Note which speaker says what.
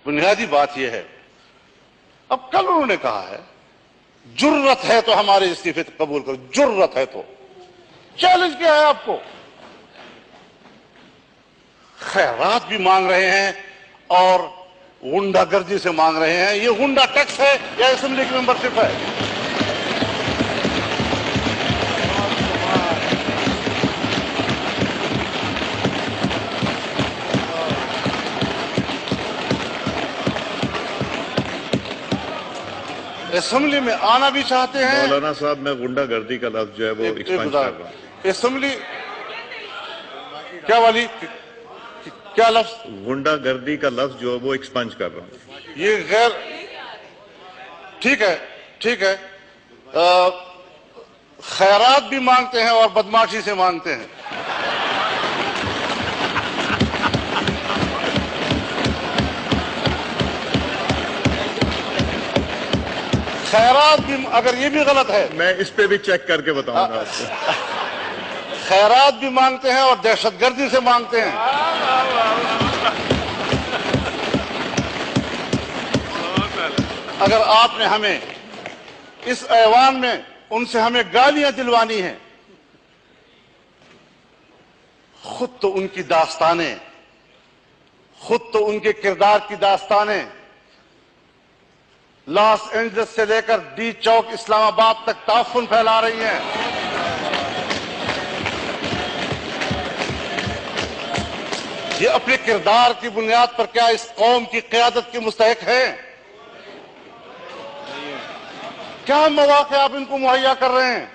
Speaker 1: بنیادی بات یہ ہے، اب کل انہوں نے کہا ہے جرت ہے تو ہمارے استعفے قبول کرو، جرت ہے تو چیلنج کیا ہے آپ کو؟ خیرات بھی مانگ رہے ہیں اور غنڈہ گردی سے مانگ رہے ہیں. یہ غنڈہ ٹیکس ہے یا اسمبلی کی ممبرشپ ہے؟ اسمبلی میں آنا بھی چاہتے ہیں.
Speaker 2: مولانا صاحب میں غنڈہ گردی کا لفظ جو ہے وہ ایکسپنج کر رہا ہوں.
Speaker 1: اسمبلی کیا والی کیا لفظ؟
Speaker 2: غنڈہ گردی کا لفظ جو ہے وہ ایکسپنج کر رہا ہوں.
Speaker 1: یہ غیر ٹھیک ہے، ٹھیک ہے. خیرات بھی مانگتے ہیں اور بدماشی سے مانگتے ہیں. خیرات بھی اگر یہ بھی غلط ہے،
Speaker 2: میں اس پہ بھی چیک کر کے بتاؤں گا آپ کو.
Speaker 1: خیرات بھی مانگتے ہیں اور دہشت گردی سے مانگتے ہیں. اگر آپ نے ہمیں اس ایوان میں ان سے ہمیں گالیاں دلوانی ہیں، خود تو ان کی داستانیں، خود تو ان کے کردار کی داستانیں لاس اینجلس سے لے کر ڈی چوک اسلام آباد تک تعفن پھیلا رہی ہیں. یہ اپنے کردار کی بنیاد پر کیا اس قوم کی قیادت کے مستحق ہیں؟ کیا مواقع آپ ان کو مہیا کر رہے ہیں؟